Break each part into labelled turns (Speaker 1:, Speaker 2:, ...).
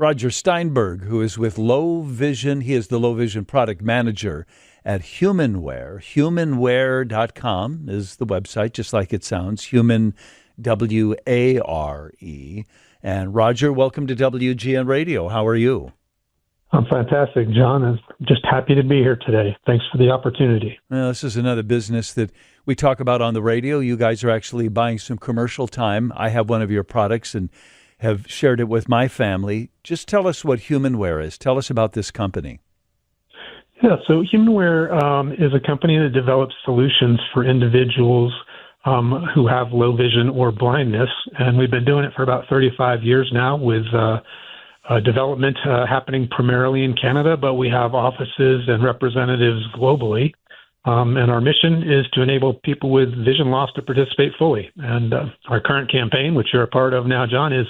Speaker 1: Roger Steinberg, who is with Low Vision. He is the Low Vision product manager at HumanWare. HumanWare.com is the website, just like it sounds. Human, W-A-R-E. And Roger, welcome to WGN Radio. How are you?
Speaker 2: I'm fantastic, John. I'm just happy to be here today. Thanks for the opportunity.
Speaker 1: Well, this is another business that we talk about on the radio. You guys are actually buying some commercial time. I have one of your products and have shared it with my family. Just tell us what HumanWare is. Tell us about this company.
Speaker 2: Yeah, so HumanWare is a company that develops solutions for individuals who have low vision or blindness, and we've been doing it for about 35 years now with development happening primarily in Canada, but we have offices and representatives globally. And our mission is to enable people with vision loss to participate fully. And our current campaign, which you're a part of now, John, is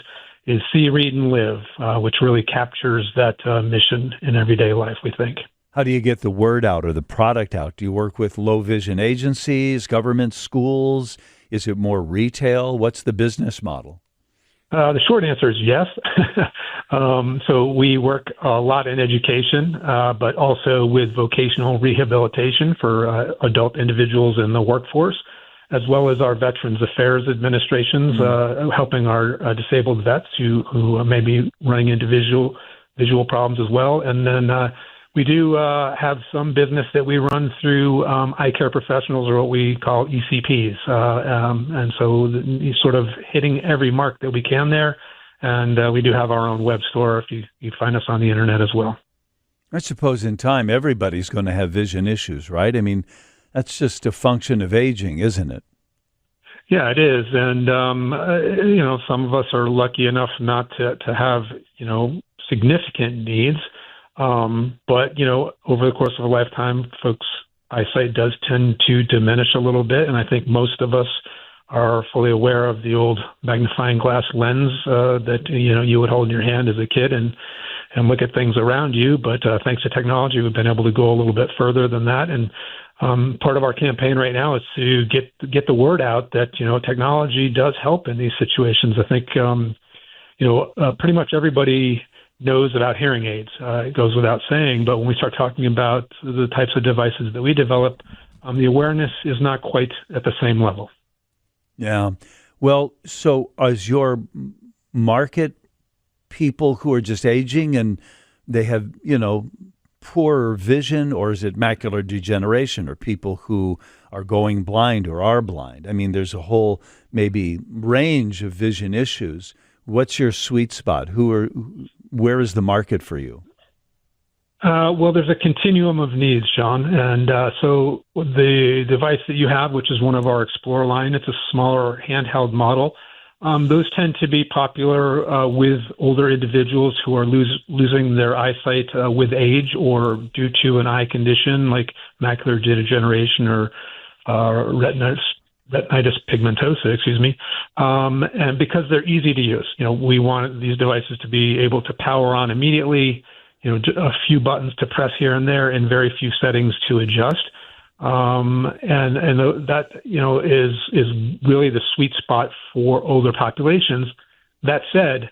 Speaker 2: See, Read, and Live, which really captures that mission in everyday life, we think.
Speaker 1: How do you get the word out or the product out? Do you work with low vision agencies, government, schools? Is it more retail? What's the business model?
Speaker 2: The short answer is yes. So we work a lot in education, but also with vocational rehabilitation for adult individuals in the workforce, as well as our Veterans Affairs administrations, helping our disabled vets who may be running into visual problems as well. And then we do have some business that we run through eye care professionals, or what we call ECPs. And so sort of hitting every mark that we can there. And we do have our own web store if you find us on the internet as well.
Speaker 1: I suppose in time, everybody's going to have vision issues, right? I mean, that's just a function of aging, isn't it?
Speaker 2: Yeah, it is. And, some of us are lucky enough not to have, significant needs. But, over the course of a lifetime, folks' eyesight does tend to diminish a little bit. And I think most of us are fully aware of the old magnifying glass lens that, you would hold in your hand as a kid and look at things around you. But thanks to technology, we've been able to go a little bit further than that. And part of our campaign right now is to get the word out that, technology does help in these situations. I think, pretty much everybody knows about hearing aids. It goes without saying, but when we start talking about the types of devices that we develop, the awareness is not quite at the same level.
Speaker 1: Yeah. Well, so is your market people who are just aging and they have, poor vision, or is it macular degeneration, or people who are going blind or are blind? I mean, there's a whole maybe range of vision issues. What's your sweet spot? Where is the market for you?
Speaker 2: Well, there's a continuum of needs, Sean. And so the device that you have, which is one of our Explore line, it's a smaller handheld model. Those tend to be popular with older individuals who are losing their eyesight with age or due to an eye condition like macular degeneration or retinitis pigmentosa, and because they're easy to use. We want these devices to be able to power on immediately, a few buttons to press here and there and very few settings to adjust. That is really the sweet spot for older populations. That said,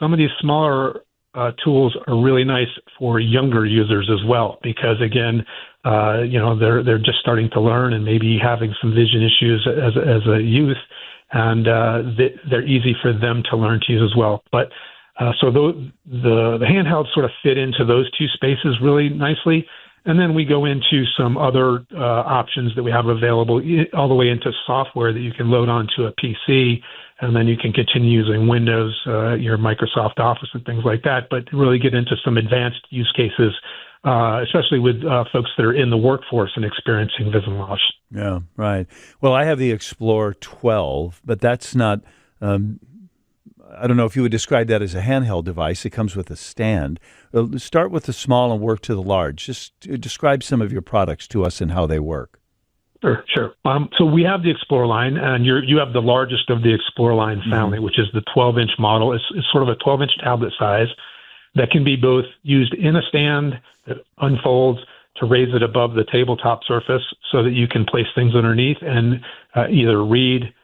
Speaker 2: some of these smaller tools are really nice for younger users as well, because again, they're just starting to learn and maybe having some vision issues as a youth, and they're easy for them to learn to use as well. But so the handhelds sort of fit into those two spaces really nicely. And then we go into some other options that we have available, all the way into software that you can load onto a PC, and then you can continue using Windows, your Microsoft Office and things like that, but really get into some advanced use cases, especially with folks that are in the workforce and experiencing vision loss.
Speaker 1: Yeah, right. Well, I have the Explore 12, but that's not... I don't know if you would describe that as a handheld device. It comes with a stand. Start with the small and work to the large. Just describe some of your products to us and how they work.
Speaker 2: Sure. So we have the Explore line, and you have the largest of the Explore line family, which is the 12-inch model. It's sort of a 12-inch tablet size that can be both used in a stand that unfolds to raise it above the tabletop surface so that you can place things underneath and either read,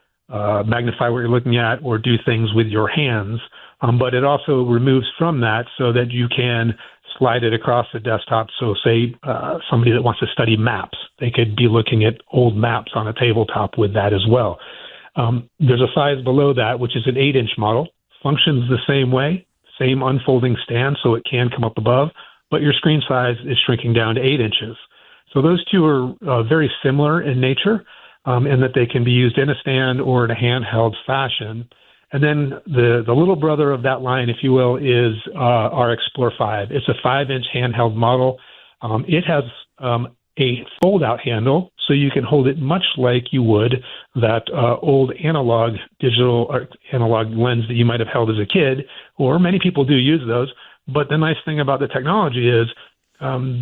Speaker 2: magnify what you're looking at, or do things with your hands but it also removes from that so that you can slide it across the desktop. So say somebody that wants to study maps, they could be looking at old maps on a tabletop with that as well. There's a size below that, which is an 8-inch model. Functions the same way, same unfolding stand, so it can come up above, but your screen size is shrinking down to 8 inches. So those two are very similar in nature, in that they can be used in a stand or in a handheld fashion. And then the little brother of that line, if you will, is our Explore 5. It's a 5-inch handheld model. It has a fold-out handle, so you can hold it much like you would that old digital or analog lens that you might have held as a kid, or many people do use those. But the nice thing about the technology is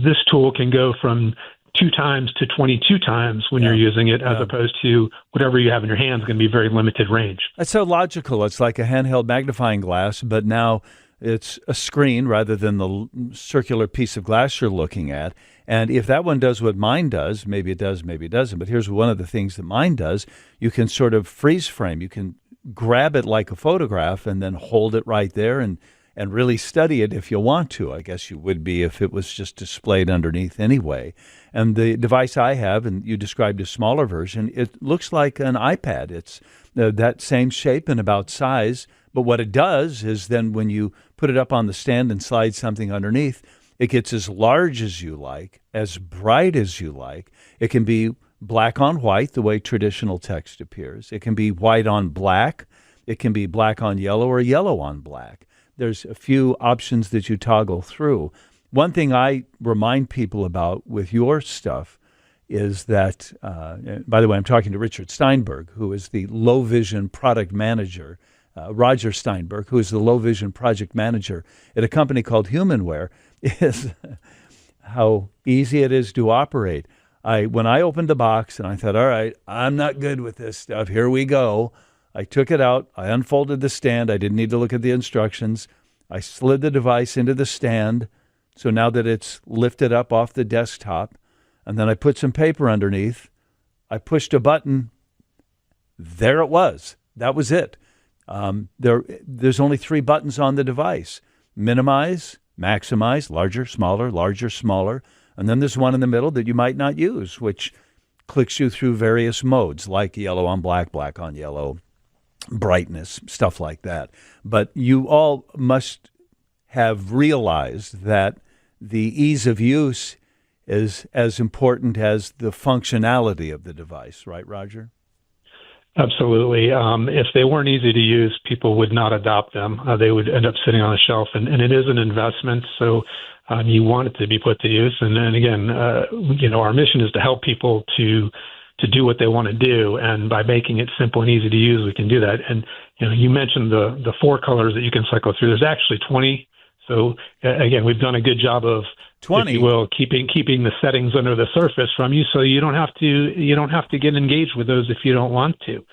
Speaker 2: this tool can go from 2 times to 22 times when you're using it, as opposed to whatever you have in your hand is going to be very limited range.
Speaker 1: That's so logical. It's like a handheld magnifying glass, but now it's a screen rather than the circular piece of glass you're looking at. And if that one does what mine does, maybe it does, maybe it doesn't. But here's one of the things that mine does. You can sort of freeze frame. You can grab it like a photograph and then hold it right there and really study it if you want to. I guess you would be if it was just displayed underneath anyway. And the device I have, and you described a smaller version, it looks like an iPad. It's that same shape and about size. But what it does is then when you put it up on the stand and slide something underneath, it gets as large as you like, as bright as you like. It can be black on white, the way traditional text appears. It can be white on black. It can be black on yellow or yellow on black. There's a few options that you toggle through. One thing I remind people about with your stuff is that, by the way, I'm talking to Richard Steinberg, who is the low vision product manager, Roger Steinberg, who is the low vision project manager at a company called HumanWare, is how easy it is to operate. When I opened the box and I thought, all right, I'm not good with this stuff, here we go. I took it out. I unfolded the stand. I didn't need to look at the instructions. I slid the device into the stand. So now that it's lifted up off the desktop, and then I put some paper underneath, I pushed a button. There it was. That was it. There's only 3 buttons on the device: minimize, maximize, larger, smaller. And then there's one in the middle that you might not use, which clicks you through various modes like yellow on black, black on yellow, brightness, stuff like that. But you all must have realized that the ease of use is as important as the functionality of the device, right, Roger?
Speaker 2: Absolutely. If they weren't easy to use, people would not adopt them. They would end up sitting on a shelf, and it is an investment. So you want it to be put to use. And then again, our mission is to help people to do what they want to do. And by making it simple and easy to use, we can do that. And, you mentioned the 4 colors that you can cycle through. There's actually 20. So again, we've done a good job of, 20, if you will, keeping the settings under the surface from you, so you don't have to get engaged with those if you don't want to.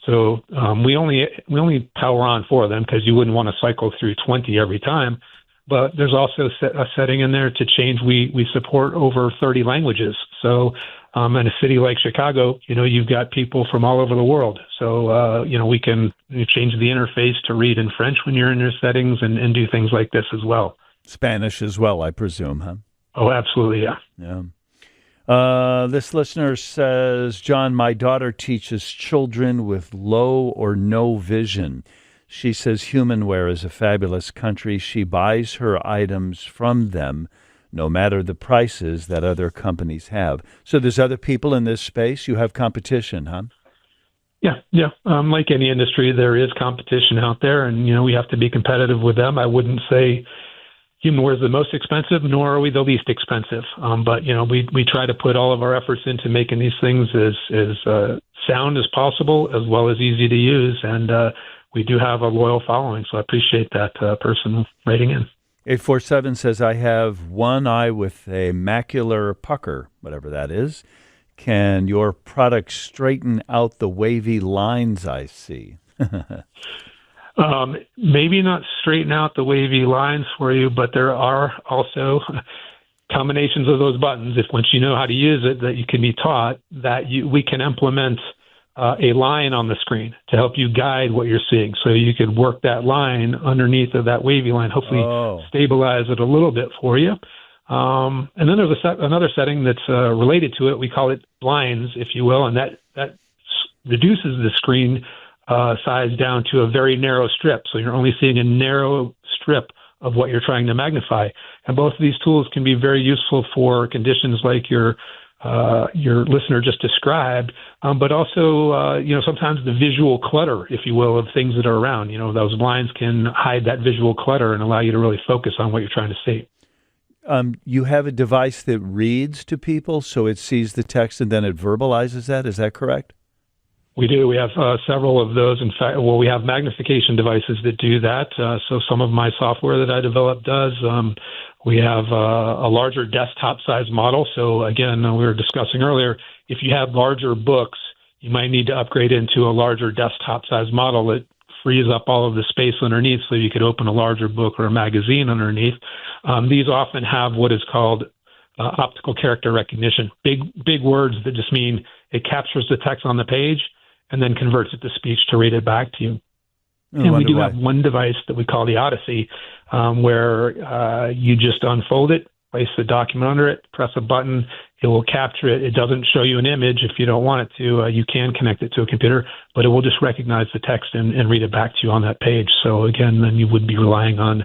Speaker 2: So we only power on 4 of them because you wouldn't want to cycle through 20 every time. But there's also a setting in there to change. We support over 30 languages. So in a city like Chicago, you've got people from all over the world. So, we can change the interface to read in French when you're in your settings and do things like this as well.
Speaker 1: Spanish as well, I presume, huh?
Speaker 2: Oh, absolutely, yeah.
Speaker 1: Yeah. This listener says, John, my daughter teaches children with low or no vision. She says HumanWare is a fabulous country. She buys her items from them, no matter the prices that other companies have. So there's other people in this space. You have competition, huh?
Speaker 2: Yeah. Like any industry, there is competition out there, and, we have to be competitive with them. I wouldn't say HumanWare is the most expensive, nor are we the least expensive. But, we try to put all of our efforts into making these things as sound as possible, as well as easy to use. And we do have a loyal following, so I appreciate that person writing in.
Speaker 1: 847 says, I have one eye with a macular pucker, whatever that is. Can your product straighten out the wavy lines I see?
Speaker 2: Maybe not straighten out the wavy lines for you, but there are also combinations of those buttons, if once you know how to use it, that you can be taught, that we can implement a line on the screen to help you guide what you're seeing. So you could work that line underneath of that wavy line, hopefully stabilize it a little bit for you. And then there's another setting that's related to it. We call it blinds, if you will, and that reduces the screen size down to a very narrow strip. So you're only seeing a narrow strip of what you're trying to magnify. And both of these tools can be very useful for conditions like your listener just described, but also, sometimes the visual clutter, if you will, of things that are around. Those blinds can hide that visual clutter and allow you to really focus on what you're trying to see.
Speaker 1: You have a device that reads to people, so it sees the text and then it verbalizes that. Is that correct?
Speaker 2: We do. We have several of those. In fact, we have magnification devices that do that. So some of my software that I developed does. We have a larger desktop size model. So again, we were discussing earlier, if you have larger books, you might need to upgrade into a larger desktop size model that frees up all of the space underneath so you could open a larger book or a magazine underneath. These often have what is called optical character recognition, big words that just mean it captures the text on the page and then converts it to speech to read it back to you. And we do have one device that we call the Odyssey, where you just unfold it, place the document under it, press a button, it will capture it. It doesn't show you an image if you don't want it to. You can connect it to a computer, but it will just recognize the text and read it back to you on that page. So again, then you would be relying on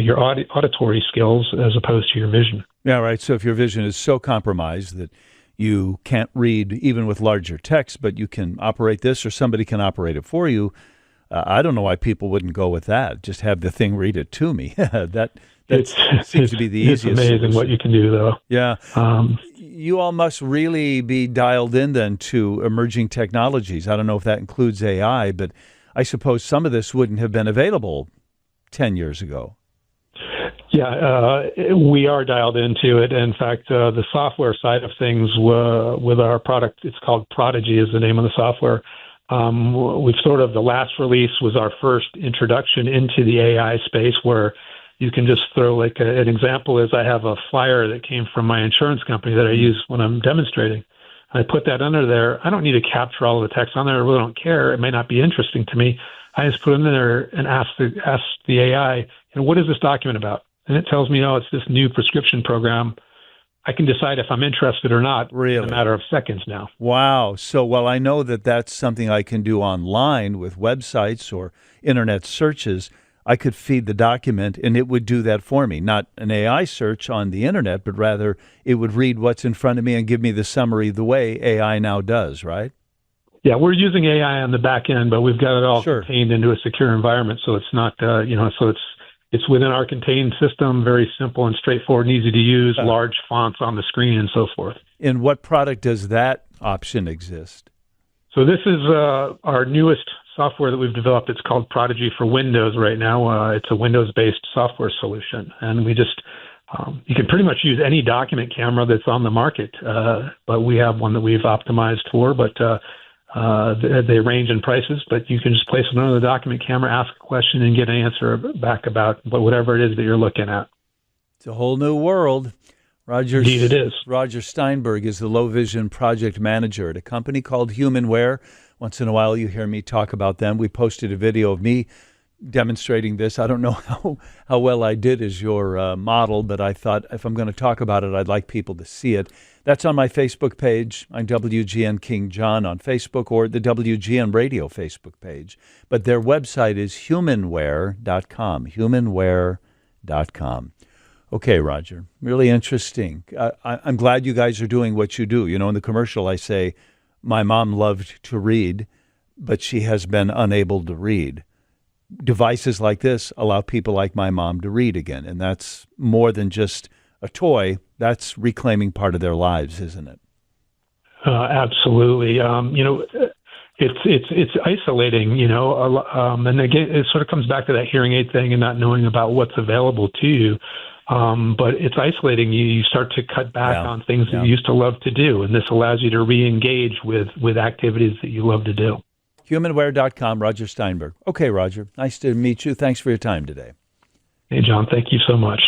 Speaker 2: your auditory skills as opposed to your vision.
Speaker 1: Yeah, right. So if your vision is so compromised that you can't read even with larger text, but you can operate this or somebody can operate it for you, I don't know why people wouldn't go with that. Just have the thing read it to me. that seems to be the easiest.
Speaker 2: It's amazing solution. What you can do, though.
Speaker 1: Yeah. You all must really be dialed in then to emerging technologies. I don't know if that includes AI, but I suppose some of this wouldn't have been available 10 years ago.
Speaker 2: Yeah, we are dialed into it. In fact, the software side of things with our product, it's called Prodigy is the name of the software. The last release was our first introduction into the AI space where you can just throw an example is I have a flyer that came from my insurance company that I use when I'm demonstrating. I put that under there. I don't need to capture all of the text on there. I really don't care. It may not be interesting to me. I just put it in there and ask the AI, what is this document about? And it tells me, it's this new prescription program. I can decide if I'm interested or not in a matter of seconds now.
Speaker 1: Wow. So, I know that that's something I can do online with websites or internet searches. I could feed the document and it would do that for me. Not an AI search on the internet, but rather it would read what's in front of me and give me the summary the way AI now does, right?
Speaker 2: Yeah, we're using AI on the back end, but we've got it all contained into a secure environment. So it's not, it's within our contained system, very simple and straightforward and easy to use, large fonts on the screen and so forth.
Speaker 1: In what product does that option exist?
Speaker 2: So this is our newest software that we've developed. It's called Prodigy for Windows right now. It's a Windows-based software solution. And we just, you can pretty much use any document camera that's on the market, but we have one that we've optimized for, but they range in prices, but you can just place it under the document camera, ask a question, and get an answer back about whatever it is that you're looking at.
Speaker 1: It's a whole new world.
Speaker 2: Indeed it is.
Speaker 1: Roger Steinberg is the low vision project manager at a company called HumanWare. Once in a while you hear me talk about them. We posted a video of me demonstrating this. I don't know how well I did as your model, but I thought if I'm going to talk about it, I'd like people to see it. That's on my Facebook page. I'm WGN King John on Facebook or the WGN Radio Facebook page. But their website is humanware.com, humanware.com. Okay, Roger, really interesting. I'm glad you guys are doing what you do. In the commercial I say, my mom loved to read, but she has been unable to read. Devices like this allow people like my mom to read again, and that's more than just a toy. That's reclaiming part of their lives, isn't it?
Speaker 2: Absolutely. It's isolating, and again, it sort of comes back to that hearing aid thing and not knowing about what's available to you. But it's isolating. You start to cut back on things that you used to love to do, and this allows you to re-engage with activities that you love to do.
Speaker 1: HumanWare.com, Roger Steinberg. Okay, Roger, nice to meet you. Thanks for your time today.
Speaker 2: Hey, John, thank you so much.